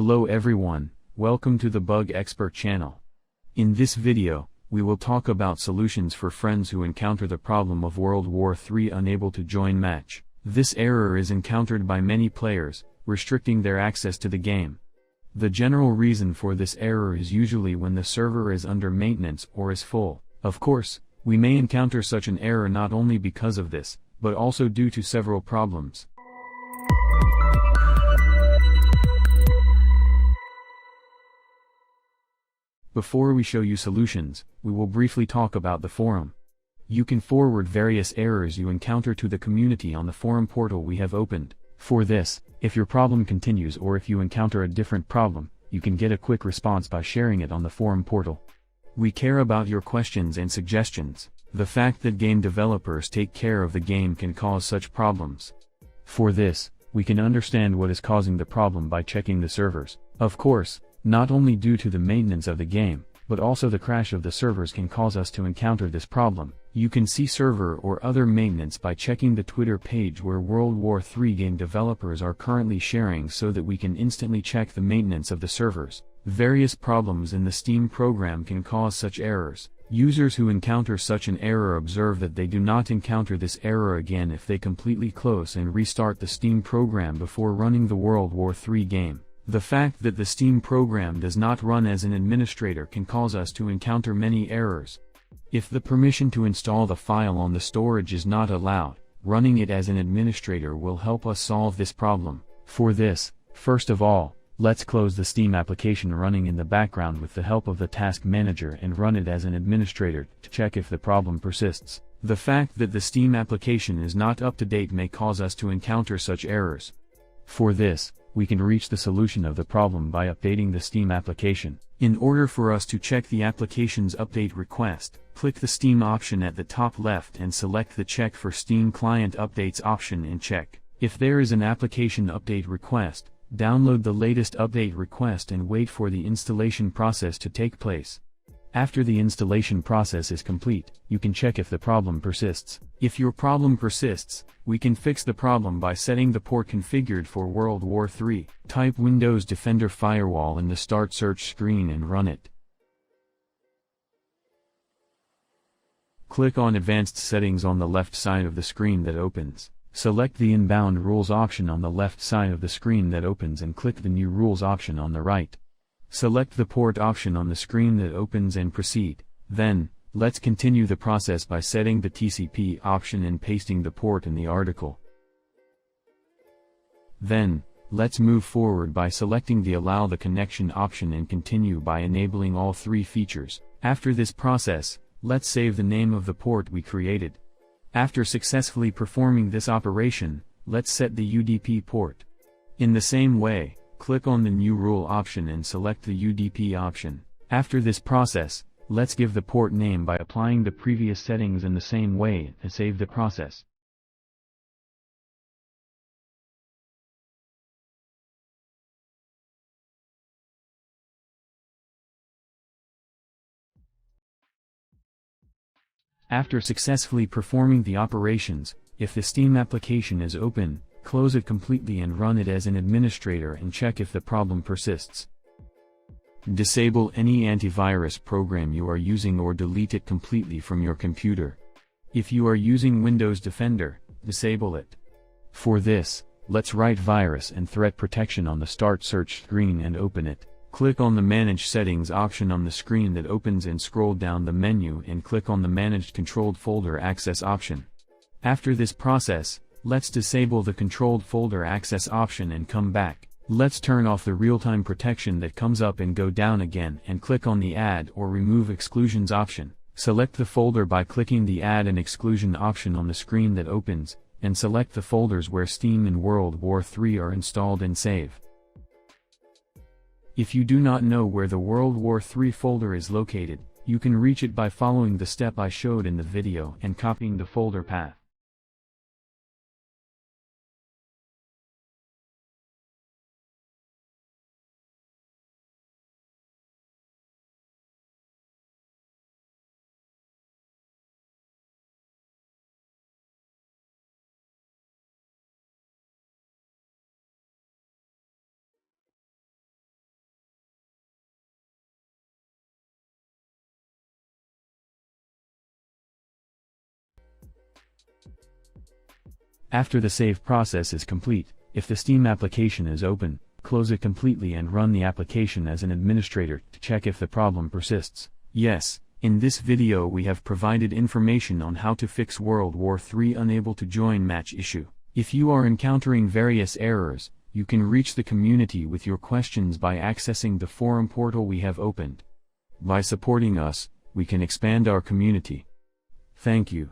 Hello everyone, welcome to the Bug Expert channel. In this video, we will talk about solutions for friends who encounter the problem of World War III unable to join match. This error is encountered by many players, restricting their access to the game. The general reason for this error is usually when the server is under maintenance or is full. Of course, we may encounter such an error not only because of this, but also due to several problems. Before we show you solutions, we will briefly talk about the forum. You can forward various errors you encounter to the community on the forum portal we have opened. For this, if your problem continues or if you encounter a different problem, you can get a quick response by sharing it on the forum portal. We care about your questions and suggestions. The fact that game developers take care of the game can cause such problems. For this, we can understand what is causing the problem by checking the servers. Of course, not only due to the maintenance of the game, but also the crash of the servers can cause us to encounter this problem. You can see server or other maintenance by checking the Twitter page where World War III game developers are currently sharing so that we can instantly check the maintenance of the servers. Various problems in the Steam program can cause such errors. Users who encounter such an error observe that they do not encounter this error again if they completely close and restart the Steam program before running the World War III game. The fact that the Steam program does not run as an administrator can cause us to encounter many errors. If the permission to install the file on the storage is not allowed, running it as an administrator will help us solve this problem. For this, first of all, let's close the Steam application running in the background with the help of the task manager and run it as an administrator to check if the problem persists. The fact that the Steam application is not up to date may cause us to encounter such errors. For this, we can reach the solution of the problem by updating the Steam application. In order for us to check the application's update request, click the Steam option at the top left and select the Check for Steam Client Updates option and check. If there is an application update request, download the latest update request and wait for the installation process to take place. After the installation process is complete, you can check if the problem persists. If your problem persists, we can fix the problem by setting the port configured for World War III. Type Windows Defender Firewall in the Start search screen and run it. Click on Advanced Settings on the left side of the screen that opens. Select the Inbound Rules option on the left side of the screen that opens and click the New Rules option on the right. Select the port option on the screen that opens and proceed. Then, let's continue the process by setting the TCP option and pasting the port in the article. Then, let's move forward by selecting the Allow the Connection option and continue by enabling all three features. After this process, let's save the name of the port we created. After successfully performing this operation, let's set the UDP port. In the same way, click on the New Rule option and select the UDP option. After this process, let's give the port name by applying the previous settings in the same way and save the process. After successfully performing the operations, if the Steam application is open, close it completely and run it as an administrator and check if the problem persists. Disable any antivirus program you are using or delete it completely from your computer. If you are using Windows Defender, disable it. For this, let's write Virus and Threat Protection on the Start search screen and open it. Click on the Manage Settings option on the screen that opens and scroll down the menu and click on the Managed Controlled Folder Access option. After this process, let's disable the Controlled Folder Access option and come back. Let's turn off the real-time protection that comes up and go down again and click on the Add or Remove Exclusions option. Select the folder by clicking the Add an Exclusion option on the screen that opens, and select the folders where Steam and World War III are installed and save. If you do not know where the World War III folder is located, you can reach it by following the step I showed in the video and copying the folder path. After the save process is complete, if the Steam application is open, close it completely and run the application as an administrator to check if the problem persists. Yes, in this video we have provided information on how to fix World War III unable to join match issue. If you are encountering various errors, you can reach the community with your questions by accessing the forum portal we have opened. By supporting us, we can expand our community. Thank you.